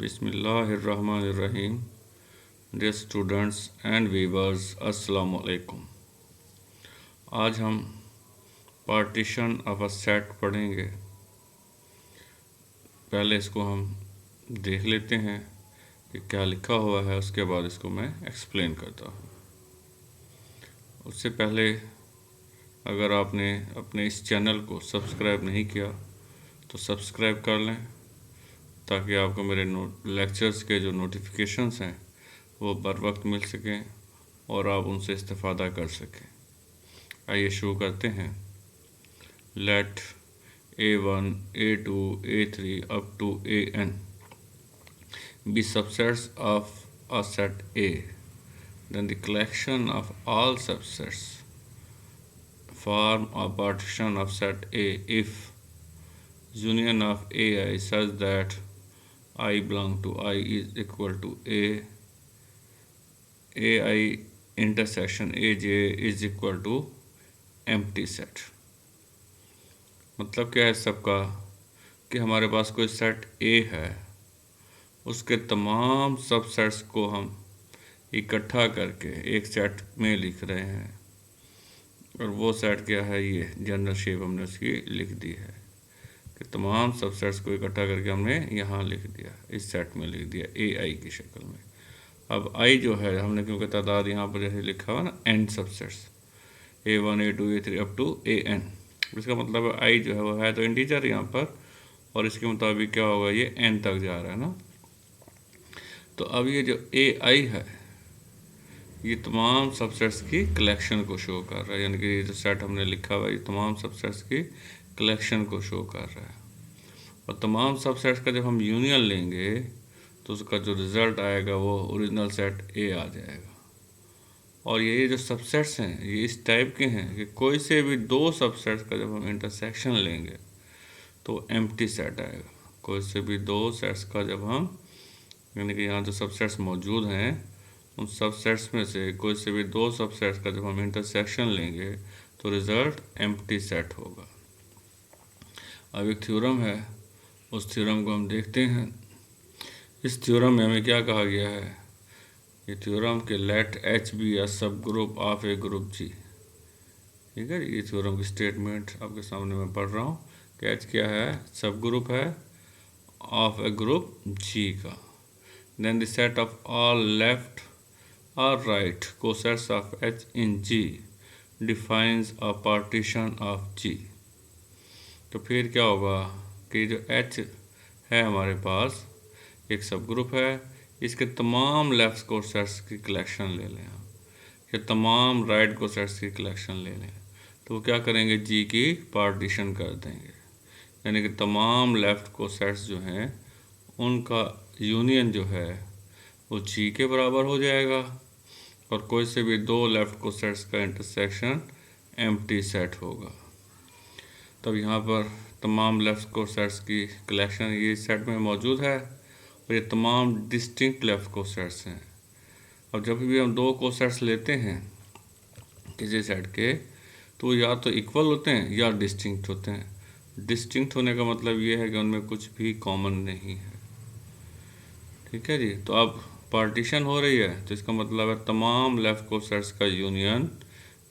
बिस्मिल्लाहिर्रहमानिर्रहीम। Dear students and viewers, अस्सलाम वालेकुम। आज हम पार्टीशन ऑफ अ सेट पढ़ेंगे। पहले इसको हम देख लेते हैं कि क्या लिखा हुआ है, उसके बाद इसको मैं एक्सप्लेन करता हूँ। उससे पहले अगर आपने अपने इस चैनल को सब्सक्राइब नहीं किया तो सब्सक्राइब कर लें, ताकि आपको मेरे लेक्चर्स के जो नोटिफिकेशंस हैं वो बर वक्त मिल सकें और आप उनसे इस्तेफ़ादा कर सकें। आइए शुरू करते हैं। Let A1, A2, A3 up to AN be subsets of a set A, then the collection of all subsets form a partition of set A if union of AI such that I belong to I is equal to AI intersection AJ is equal to empty set। मतलब क्या है सबका, कि हमारे पास कोई set A है, उसके तमाम सबसेट्स को हम इकट्ठा करके एक सेट में लिख रहे हैं, और वो सेट क्या है, ये जनरल शेप हमने उसकी लिख दी है कि तमाम सबसेट्स को इकट्ठा करके हमने यहाँ लिख दिया, इस सेट में लिख दिया AI की शक्ल में। अब I जो है हमने, क्योंकि तादाद यहाँ पर जैसे लिखा हुआ ना n subsets A1, A2, A3 up to AN, इसका मतलब I जो है वो है तो इंटीजर यहाँ पर, और इसके मुताबिक क्या होगा, ये n तक जा रहा है ना। तो अब ये जो AI है ये तमाम सबसेट्स की कलेक्शन को शो कर रहा है, यानी कि ये जो सेट हमने लिखा हुआ है ये तमाम सबसेट्स की कलेक्शन को शो कर रहा है। और तमाम सबसेट्स का जब हम यूनियन लेंगे तो उसका जो रिज़ल्ट आएगा वो ओरिजिनल सेट A आ जाएगा। और ये जो सबसेट्स हैं ये इस टाइप के हैं कि कोई से भी दो सबसेट्स का जब हम इंटरसेक्शन लेंगे तो एम्प्टी सेट आएगा। कोई से भी दो सेट्स का जब हम, यानी कि यहाँ जो सबसेट्स मौजूद हैं उन सबसेट्स में से कोई से भी दो सबसेट्स का जब हम इंटरसेक्शन लेंगे तो रिज़ल्ट एम्प्टी सेट होगा। अब एक थ्योरम है, उस थ्योरम को हम देखते हैं। इस थ्योरम में हमें क्या कहा गया है, ये थ्योरम के late H be a sub group of a group G। ठीक है, ये थ्योरम की स्टेटमेंट आपके सामने मैं पढ़ रहा हूँ कि H क्या है, सब ग्रुप है ऑफ ए ग्रुप G का। Then the set of all left or right cosets of H in G defines a partition of G। तो फिर क्या होगा कि जो H है हमारे पास एक सब ग्रुप है, इसके तमाम लेफ्ट कोसेट्स की कलेक्शन ले लें हम, या तमाम राइट कोसेट्स की कलेक्शन ले लें, तो क्या करेंगे, G की पार्टीशन कर देंगे। यानी कि तमाम लेफ्ट कोसेट्स जो हैं उनका यूनियन जो है वो G के बराबर हो जाएगा, और कोई से भी दो लेफ्ट कोसेट्स का इंटरसेक्शन एम्प्टी सेट होगा। तब यहाँ पर तमाम लेफ्ट कोसेट्स की कलेक्शन ये सेट में मौजूद है, और ये तमाम डिस्टिंक्ट लेफ्ट कोसेट्स हैं। अब जब भी हम दो कोसेट्स लेते हैं किसी सेट के, तो या तो इक्वल होते हैं या डिस्टिंक्ट होते हैं। डिस्टिंक्ट होने का मतलब ये है कि उनमें कुछ भी कॉमन नहीं है। ठीक है जी। तो अब पार्टीशन हो रही है तो इसका मतलब है तमाम लेफ्ट कोसेट्स का यूनियन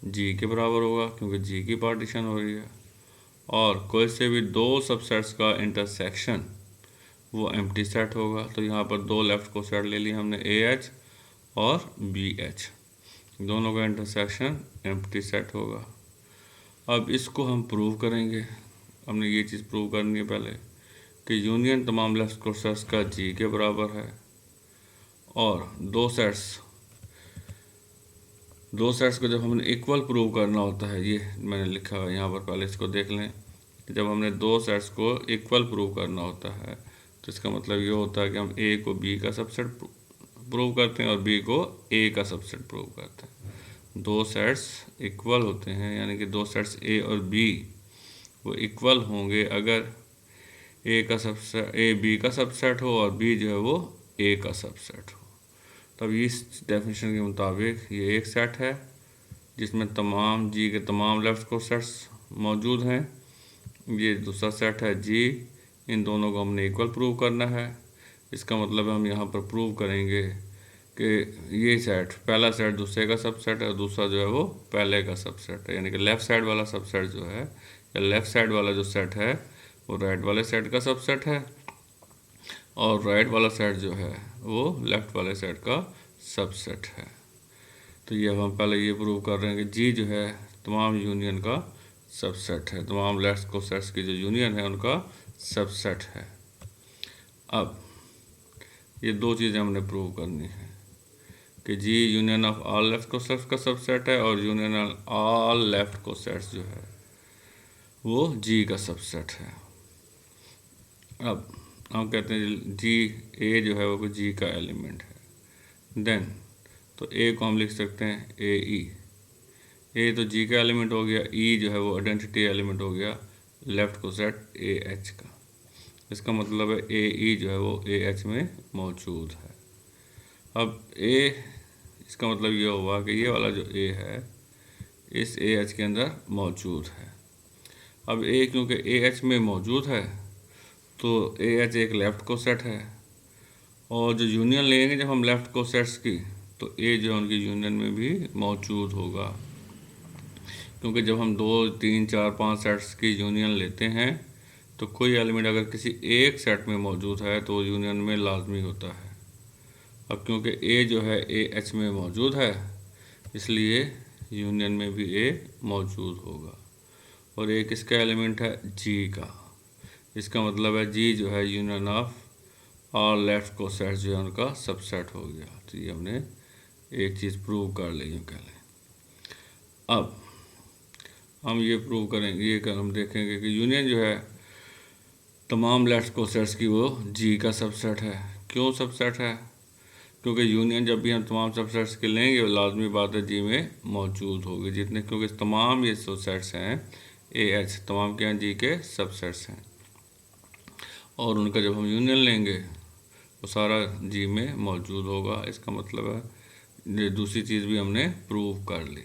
G के बराबर होगा, क्योंकि G की पार्टीशन हो रही है। और कोई से भी दो सबसेट्स का इंटरसेक्शन वो एम्प्टी सेट होगा। तो यहाँ पर दो लेफ्ट कोसेट ले लिए हमने, AH और BH, दोनों का इंटरसेक्शन एम्प्टी सेट होगा। अब इसको हम प्रूव करेंगे। हमने ये चीज़ प्रूव करनी है पहले कि यूनियन तमाम लेफ्ट कोसेट्स का G के बराबर है, और दो सेट्स को जब हमने इक्वल प्रूव करना होता है, ये मैंने लिखा है यहाँ पर, पहले इसको देख लें। जब हमने दो सेट्स को इक्वल प्रूव करना होता है तो इसका मतलब ये होता है कि हम A को B का सबसेट प्रूव करते हैं और B को A का सबसेट प्रूव करते हैं। दो सेट्स इक्वल होते हैं, यानी कि दो सेट्स A और B वो इक्वल होंगे अगर A B का सबसेट हो और B जो है वो A का सबसेट हो। तब इस डेफिनेशन के मुताबिक ये एक सेट है जिसमें तमाम G के तमाम लेफ्ट कोसेट्स मौजूद हैं। ये दूसरा सेट है G, इन दोनों को हमने इक्वल प्रूव करना है, इसका मतलब हम यहाँ पर प्रूव करेंगे कि ये सेट, पहला सेट दूसरे का सबसेट है और दूसरा जो है वो पहले का सबसेट है, यानी कि लेफ़्ट साइड वाला सबसेट जो है, या लेफ़्ट साइड वाला जो सेट है वो राइट वाले सेट का सबसेट है, और राइट वाला सेट जो है वो लेफ़्ट वाले सेट का सबसेट है। तो ये हम पहले ये प्रूव कर रहे हैं कि जी जो है तमाम यूनियन का सबसेट है, तमाम लेफ्ट को सेट्स की जो यूनियन है उनका सबसेट है। अब ये दो चीज़ें हमने प्रूव करनी है कि जी यूनियन ऑफ ऑल लेफ्ट को सेट्स का सबसेट है, और यूनियन ऑफ ऑल लेफ्ट को सेट्स जो है वो जी का सबसेट है। अब हम कहते हैं जी ए जो है वो जी का एलिमेंट है। देन तो ए को हम लिख सकते हैं ए ई, ए तो जी का एलिमेंट हो गया, ई जो है वो आइडेंटिटी एलिमेंट हो गया लेफ्ट को सेट ए एच का। इसका मतलब है ए ई जो है वो ए एच में मौजूद है। अब ए, इसका मतलब ये हुआ कि ये वाला जो ए है इस ए एच के अंदर मौजूद है। अब ए क्योंकि ए एच में मौजूद है तो ए एच एक लेफ़्ट को सेट है, और जो यूनियन लेंगे जब हम लेफ़्ट को सेट्स की तो ए जो है उनकी यूनियन में भी मौजूद होगा, क्योंकि जब हम 2, 3, 4, 5 सेट्स की यूनियन लेते हैं तो कोई एलिमेंट अगर किसी एक सेट में मौजूद है तो यूनियन में लाजमी होता है। अब क्योंकि ए जो है ए एच में मौजूद है इसलिए यूनियन में भी ए मौजूद होगा, और ए किसका एलिमेंट है, जी का। इसका मतलब है जी जो है यूनियन ऑफ ऑल लेफ्ट को सेट्स जो है उनका सबसेट हो गया। तो ये हमने एक चीज़ प्रूव कर ली, यूँ कह लें। अब हम ये प्रूव करेंगे, ये कर हम देखेंगे कि यूनियन जो है तमाम लेफ्ट को सेट्स की वो जी का सबसेट है। क्यों सबसेट है, क्योंकि यूनियन जब भी हम तमाम सबसेट्स के लेंगे वो लाजमी बात है जी में मौजूद होगी जितने, क्योंकि तमाम ये जो सेट्स हैं ए एच तमाम के हैं जी के सबसेट्स हैं, और उनका जब हम यूनियन लेंगे वो सारा जी में मौजूद होगा। इसका मतलब है दूसरी चीज़ भी हमने प्रूव कर ली।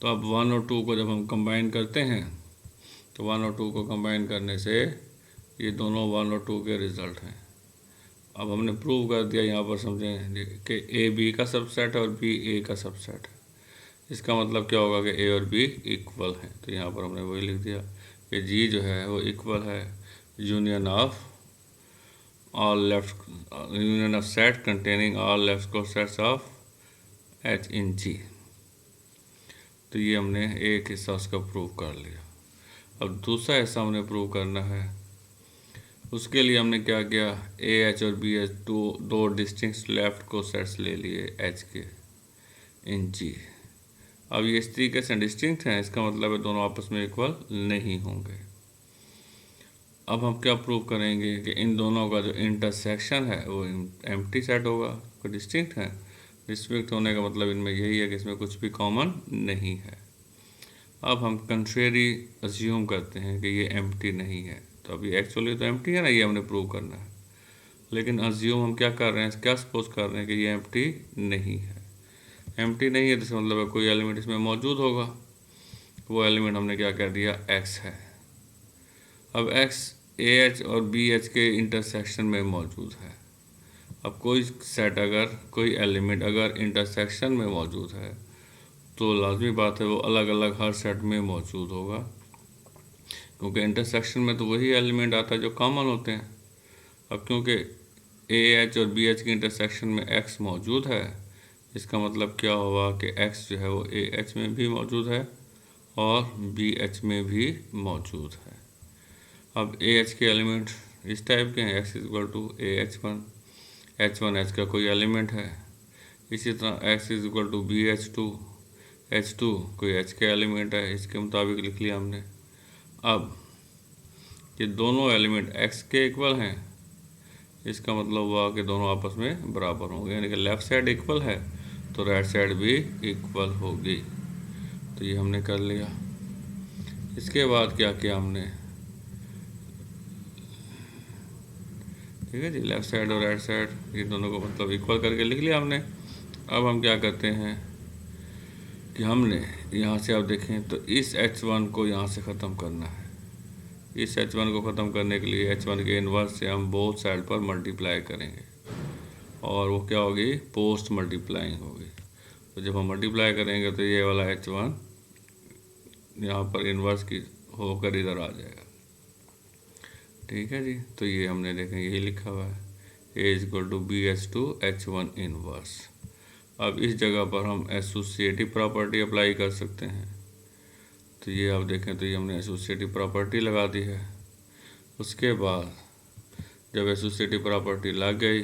तो अब 1 और 2 को जब हम कंबाइन करते हैं तो 1 और 2 को कंबाइन करने से ये दोनों 1 और 2 के रिज़ल्ट हैं। अब हमने प्रूव कर दिया, यहाँ पर समझें कि ए बी का सबसेट है और बी ए का सबसेट है। इसका मतलब क्या होगा कि ए और बी इक्वल हैं। तो यहाँ पर हमने वही लिख दिया कि जी जो है वो इक्वल है union of all left, union of set containing all left को सेट्स ऑफ एच इन जी। तो ये हमने एक हिस्सा उसका प्रूव कर लिया। अब दूसरा हिस्सा हमने प्रूव करना है, उसके लिए हमने क्या किया, ए एच और बी एच दो डिस्टिंक्ट लेफ्ट को सेट्स ले लिए एच के इन जी। अब ये इस तरीके से डिस्टिंक्ट हैं, इसका मतलब है दोनों आपस में इक्वल नहीं होंगे। अब हम क्या प्रूव करेंगे कि इन दोनों का जो इंटरसेक्शन है वो एम्प्टी सेट होगा, कोई डिस्टिंक्ट है। डिस्टिंक्ट होने का मतलब इनमें यही है कि इसमें कुछ भी कॉमन नहीं है। अब हम कंट्रेरी अज्यूम करते हैं कि ये एम्प्टी नहीं है, तो अभी एक्चुअली तो एम्प्टी है ना, ये हमने प्रूव करना है, लेकिन अज्यूम हम क्या कर रहे हैं, क्या सपोज कर रहे हैं कि ये एम्प्टी नहीं है। एम्प्टी नहीं है तो इसका मतलब है कोई एलिमेंट इसमें मौजूद होगा, वो एलिमेंट हमने क्या कर दिया, एक्स है। अब एक्स ए एच और बी एच के इंटरसेक्शन में मौजूद है। अब कोई सेट अगर, कोई एलिमेंट अगर इंटरसेक्शन में मौजूद है तो लाजमी बात है वो अलग अलग हर सेट में मौजूद होगा, क्योंकि इंटरसेक्शन में तो वही एलिमेंट आता है जो कॉमन होते हैं। अब क्योंकि ए एच और बी एच के इंटरसेक्शन में एक्स मौजूद है, इसका मतलब क्या हुआ कि एक्स जो है वो ए एच में भी मौजूद है और बी एच में भी मौजूद है। अब ए एच के एलिमेंट इस टाइप के हैं, X is equal to A H one, H one H का कोई एलिमेंट है। इसी तरह X is equal to B H two, H two कोई एच का एलिमेंट है, इसके मुताबिक लिख लिया हमने। अब ये दोनों एलिमेंट एक्स के इक्वल हैं, इसका मतलब हुआ कि दोनों आपस में बराबर होंगे, यानी कि लेफ़्ट साइड इक्वल है तो राइट साइड भी इक्वल होगी। तो ये हमने कर लिया। इसके बाद क्या किया हमने, ठीक है जी, लेफ़्ट साइड और राइट साइड ये दोनों को मतलब इक्वल करके लिख लिया हमने। अब हम क्या करते हैं कि हमने यहाँ से आप देखें तो इस H1 को यहाँ से ख़त्म करना है, इस H1 को ख़त्म करने के लिए H1 के इन्वर्स से हम बोथ साइड पर मल्टीप्लाई करेंगे और वो क्या होगी, पोस्ट मल्टीप्लाइंग होगी। तो जब हम मल्टीप्लाई करेंगे तो ये वाला H1 यहाँ पर इन्वर्स की होकर इधर आ जाएगा। ठीक है जी, तो ये हमने देखें यही लिखा हुआ है A=BH2 H1 इन्वर्स। अब इस जगह पर हम एसोसिएटिव प्रॉपर्टी अप्लाई कर सकते हैं। तो ये आप देखें तो ये हमने एसोसिएटिव प्रॉपर्टी लगा दी है। उसके बाद जब एसोसिएटिव प्रॉपर्टी लग गई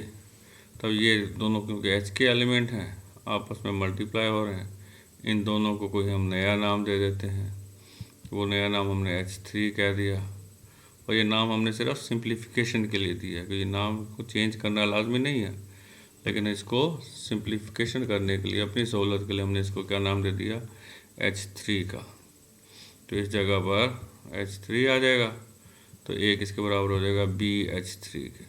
तब ये दोनों क्योंकि H के एलिमेंट हैं आपस में मल्टीप्लाई हो रहे हैं, इन दोनों को कोई हम नया नाम दे देते हैं। वो नया नाम हमने H3 कह दिया और ये नाम हमने सिर्फ सिंप्लीफिकेशन के लिए दिया है, क्योंकि नाम को चेंज करना लाजमी नहीं है, लेकिन इसको सिंप्लीफिकेशन करने के लिए अपनी सहूलत के लिए हमने इसको क्या नाम दे दिया, H3 का। तो इस जगह पर H3 आ जाएगा तो एक इसके बराबर हो जाएगा BH3 के।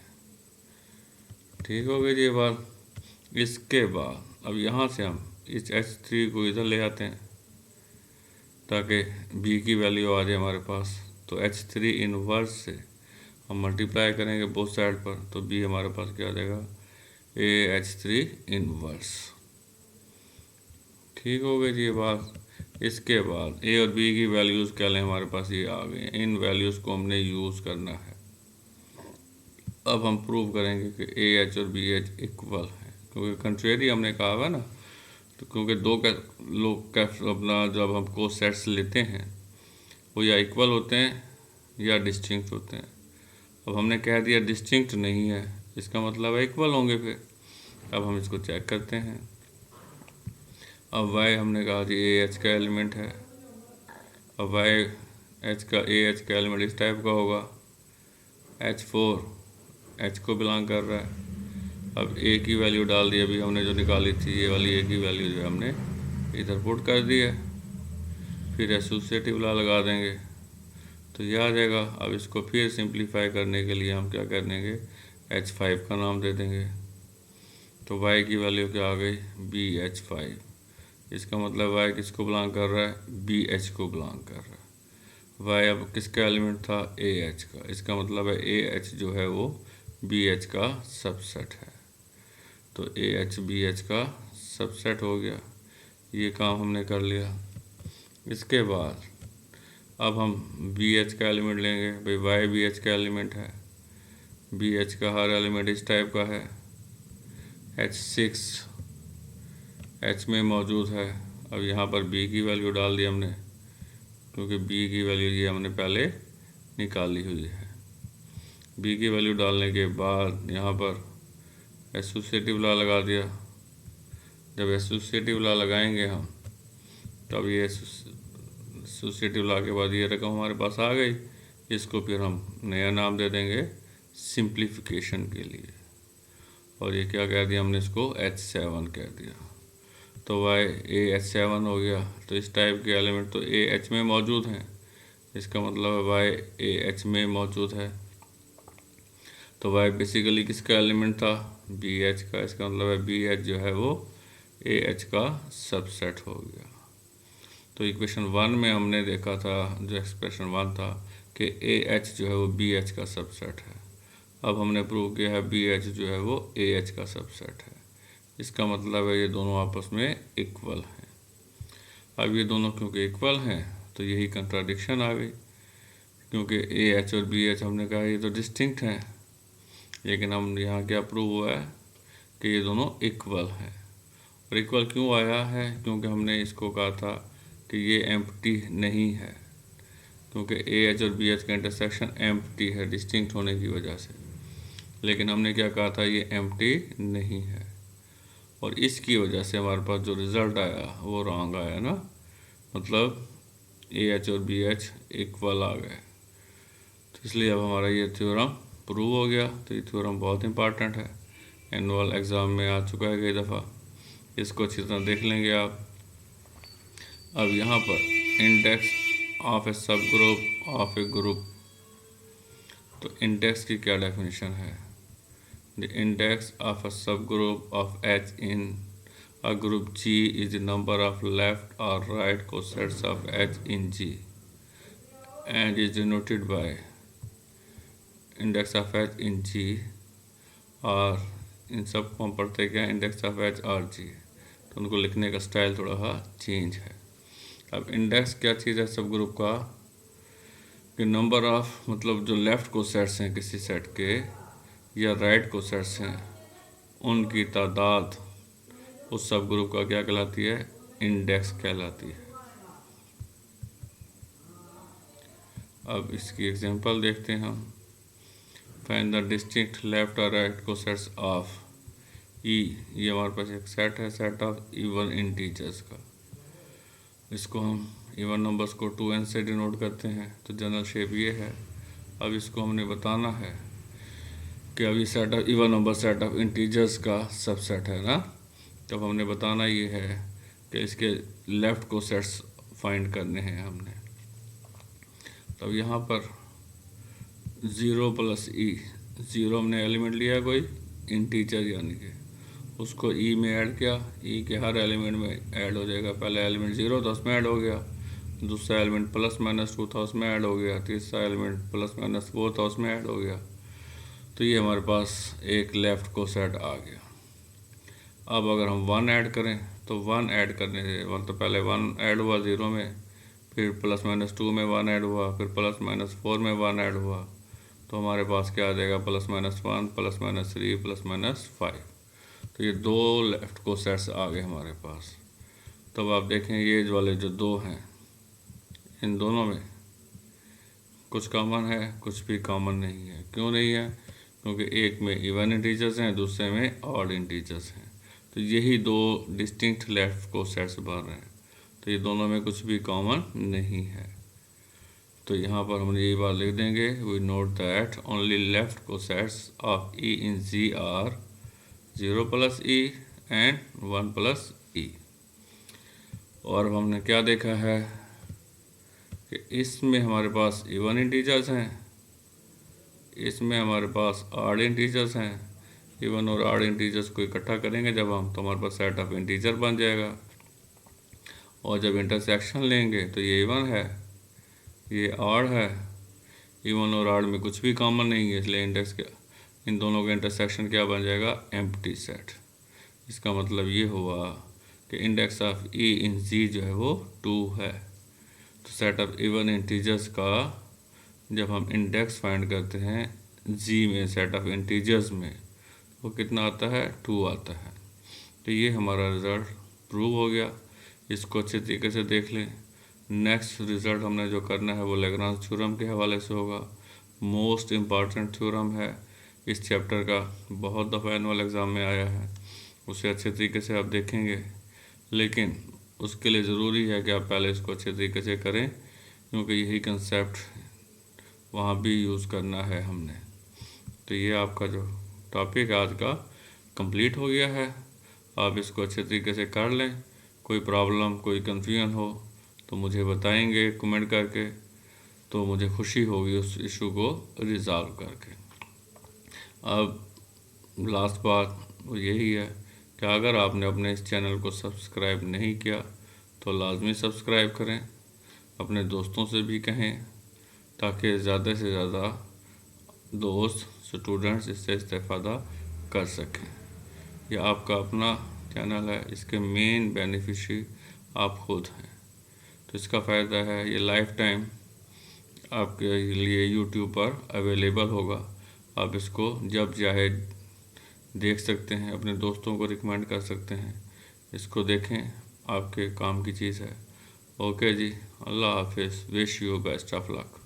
ठीक हो गई ये बात। इसके बाद अब यहाँ से हम इस H3 को इधर ले आते हैं ताकि B की वैल्यू आ जाए हमारे पास। तो H3 इनवर्स से हम मल्टीप्लाई करेंगे बोथ साइड पर, तो B हमारे पास क्या आ जाएगा, AH3 इनवर्स। ठीक हो गई ये बात। इसके बाद A और B की वैल्यूज़ क्या लें, हमारे पास ये आ गए। इन वैल्यूज़ को हमने यूज़ करना है। अब हम प्रूव करेंगे कि AH और BH इक्वल है, क्योंकि कंट्रेरी हमने कहा हुआ ना। तो क्योंकि दो लोग अपना जब हम को सेट्स लेते हैं वो या इक्वल होते हैं या डिस्टिंक्ट होते हैं। अब हमने कह दिया डिस्टिंक्ट नहीं है, इसका मतलब है इक्वल होंगे फिर। अब हम इसको चेक करते हैं। अब y हमने कहा जी AH का एलिमेंट है। अब AH का एलिमेंट इस टाइप का होगा, H4 H को बिलोंग कर रहा है। अब A की वैल्यू डाल दी, अभी हमने जो निकाली थी ये वाली A की वैल्यू जो है हमने इधर पुट कर दी है। फिर एसोसिएटिव लॉ लगा देंगे तो ये आ जाएगा। अब इसको फिर सिंप्लीफाई करने के लिए हम क्या कर देंगे, H5 का नाम दे देंगे। तो y की वैल्यू क्या आ गई, BH5। इसका मतलब y किसको बिलोंग कर रहा है, BH को बिलोंग कर रहा है। y अब किसका एलिमेंट था, AH का। इसका मतलब है AH जो है वो BH का सबसेट है। तो AH BH का सबसेट हो गया। ये काम हमने कर लिया। इसके बाद अब हम BH का एलिमेंट लेंगे। भाई y BH का एलिमेंट है, BH का हर एलिमेंट इस टाइप का है, H6 H में मौजूद है। अब यहाँ पर B की वैल्यू डाल दी हमने, क्योंकि B की वैल्यू ये हमने पहले निकाली हुई है। B की वैल्यू डालने के बाद यहाँ पर एसोसिएटिव लॉ लगा दिया। जब एसोसिएटिव लॉ लगाएंगे हम तब ये एसोसिएटिव लॉ के बाद ये रकम हमारे पास आ गई। इसको फिर हम नया नाम दे देंगे सिंप्लीफिकेशन के लिए, और ये क्या कह दिया हमने, इसको H7 कह दिया। तो y AH7 हो गया। तो इस टाइप के एलिमेंट तो AH में मौजूद हैं, इसका मतलब है y AH में मौजूद है। तो y बेसिकली किसका एलिमेंट था, BH का। इसका मतलब है BH जो है वो AH का सबसेट हो गया। तो इक्वेशन 1 में हमने देखा था, जो एक्सप्रेशन 1 था कि AH जो है वो BH का सबसेट है। अब हमने प्रूव किया है BH जो है वो AH का सबसेट है। इसका मतलब है ये दोनों आपस में इक्वल हैं। अब ये दोनों क्योंकि इक्वल हैं तो यही कंट्राडिक्शन आ गई, क्योंकि AH और BH हमने कहा ये तो डिस्टिंक्ट हैं, लेकिन हम यहाँ क्या प्रूव हुआ है कि ये दोनों इक्वल हैं। और इक्वल क्यों आया है, क्योंकि हमने इसको कहा था कि ये एम्प्टी नहीं है, क्योंकि AH और BH का इंटरसेक्शन एम्प्टी है डिस्टिंक्ट होने की वजह से। लेकिन हमने क्या कहा था, ये एम्प्टी नहीं है, और इसकी वजह से हमारे पास जो रिज़ल्ट आया वो रॉन्ग आया ना। मतलब AH और BH इक्वल आ गए। तो इसलिए अब हमारा ये थ्योरम प्रूव हो गया। तो ये थ्योरम बहुत इंपॉर्टेंट है, एनुअल एग्ज़ाम में आ चुका है कई दफ़ा, इसको अच्छी तरह देख लेंगे आप। अब यहाँ पर index of a sub group of a group, तो इंडेक्स की क्या डेफिनेशन है, the index of a sub group of H in a group G is the number of left और right cosets of H in G and is denoted by index of H in G, और इन सब को हम पढ़ते क्या, index of H or G, तो उनको लिखने का स्टाइल थोड़ा सा चेंज है। अब इंडेक्स क्या चीज़ है सब ग्रुप का, कि नंबर ऑफ मतलब जो लेफ़्ट को सेट्स हैं किसी सेट के या राइट को सेट्स हैं उनकी तादाद उस सब ग्रुप का क्या कहलाती है, इंडेक्स कहलाती है। अब इसकी एग्जांपल देखते हैं हम। फाइंड द डिस्टिंक्ट लेफ्ट और राइट को सेट्स ऑफ ई, ये हमारे पास एक सेट है, सेट ऑफ इवन इंटीजर्स का। इसको हम इवन नंबर्स को 2n से डिनोट करते हैं, तो जनरल शेप ये है। अब इसको हमने बताना है कि अभी set of even number set of integers का सबसेट है ना, तब हमने बताना ये है कि इसके लेफ़्ट को सेट्स फाइंड करने हैं हमने। तब यहाँ पर 0 + ई, 0 हमने एलिमेंट लिया कोई इंटीजर यानी कि उसको ई में ऐड किया, ई के हर एलिमेंट में ऐड हो जाएगा। पहला एलिमेंट 0 था उसमें ऐड हो गया, दूसरा एलिमेंट +-2 था उसमें ऐड हो गया, तीसरा एलिमेंट +-4 था उसमें ऐड हो गया। तो ये हमारे पास एक लेफ़्ट को सेट आ गया। अब अगर हम 1 ऐड करें तो 1 ऐड करने से मतलब पहले 1 ऐड हुआ 0 में, फिर +-2 में 1 ऐड हुआ, फिर +-4 में 1 ऐड हुआ, तो हमारे पास क्या आ जाएगा, +-1 +-3 +-5। तो ये 2 लेफ़्ट को सेट्स आ गए हमारे पास। तब आप देखें ये वाले जो 2 हैं इन दोनों में कुछ कॉमन है, कुछ भी कॉमन नहीं है। क्यों नहीं है, क्योंकि एक में इवन इंटीजर्स हैं, दूसरे में ऑड इंटीजर्स हैं। तो यही 2 डिस्टिंक्ट लेफ़्ट को सेट्स बन रहे हैं, तो ये दोनों में कुछ भी कॉमन नहीं है। तो यहाँ पर हम यही बात लिख देंगे, we note that only left cosets of E in G are 0 + E and 1 + E. और अब हमने क्या देखा है कि इसमें हमारे पास इवन इंटीजर्स हैं, इसमें हमारे पास ऑड इंटीजर्स हैं। इवन और ऑड इंटीजर्स को इकट्ठा करेंगे जब हम, तो हमारे पास सेट ऑफ इंटीजर बन जाएगा। और जब इंटरसेक्शन लेंगे तो ये इवन है, ये ऑड है। इवन और ऑड में कुछ भी कॉमन नहीं है, इसलिए इंडेक्स का इन दोनों का इंटरसेक्शन क्या बन जाएगा, एम्प्टी सेट। इसका मतलब ये हुआ कि इंडेक्स ऑफ ई इन जी जो है वो 2 है। तो सेट ऑफ इवन इंटीजर्स का जब हम इंडेक्स फाइंड करते हैं जी में, सेट ऑफ इंटीजर्स में, वो कितना आता है, 2 आता है। तो ये हमारा रिज़ल्ट प्रूव हो गया। इसको अच्छे तरीके से देख लें। नेक्स्ट रिज़ल्ट हमने जो करना है वो लैग्रांज थ्योरम के हवाले से होगा। मोस्ट इम्पॉर्टेंट थ्योरम है इस चैप्टर का, बहुत दफ़ा एनुअल एग्ज़ाम में आया है, उसे अच्छे तरीके से आप देखेंगे। लेकिन उसके लिए ज़रूरी है कि आप पहले इसको अच्छे तरीके से करें, क्योंकि यही कंसेप्ट वहाँ भी यूज़ करना है हमने। तो ये आपका जो टॉपिक आज का कंप्लीट हो गया है। आप इसको अच्छे तरीके से कर लें। कोई प्रॉब्लम, कोई कन्फ्यूजन हो तो मुझे बताएंगे कमेंट करके, तो मुझे खुशी होगी उस इशू को रिज़ॉल्व करके। अब लास्ट बात वो यही है कि अगर आपने अपने इस चैनल को सब्सक्राइब नहीं किया तो लाजमी सब्सक्राइब करें, अपने दोस्तों से भी कहें ताकि ज़्यादा से ज़्यादा दोस्त, स्टूडेंट्स इससे इस्तेफ़ादा कर सकें। ये आपका अपना चैनल है, इसके मेन बेनिफिशरी आप खुद हैं। तो इसका फ़ायदा है ये लाइफ टाइम आपके लिए यूट्यूब पर अवेलेबल होगा। आप इसको जब चाहे देख सकते हैं, अपने दोस्तों को रिकमेंड कर सकते हैं, इसको देखें, आपके काम की चीज़ है। ओके जी, अल्लाह हाफिज़, wish you best of luck.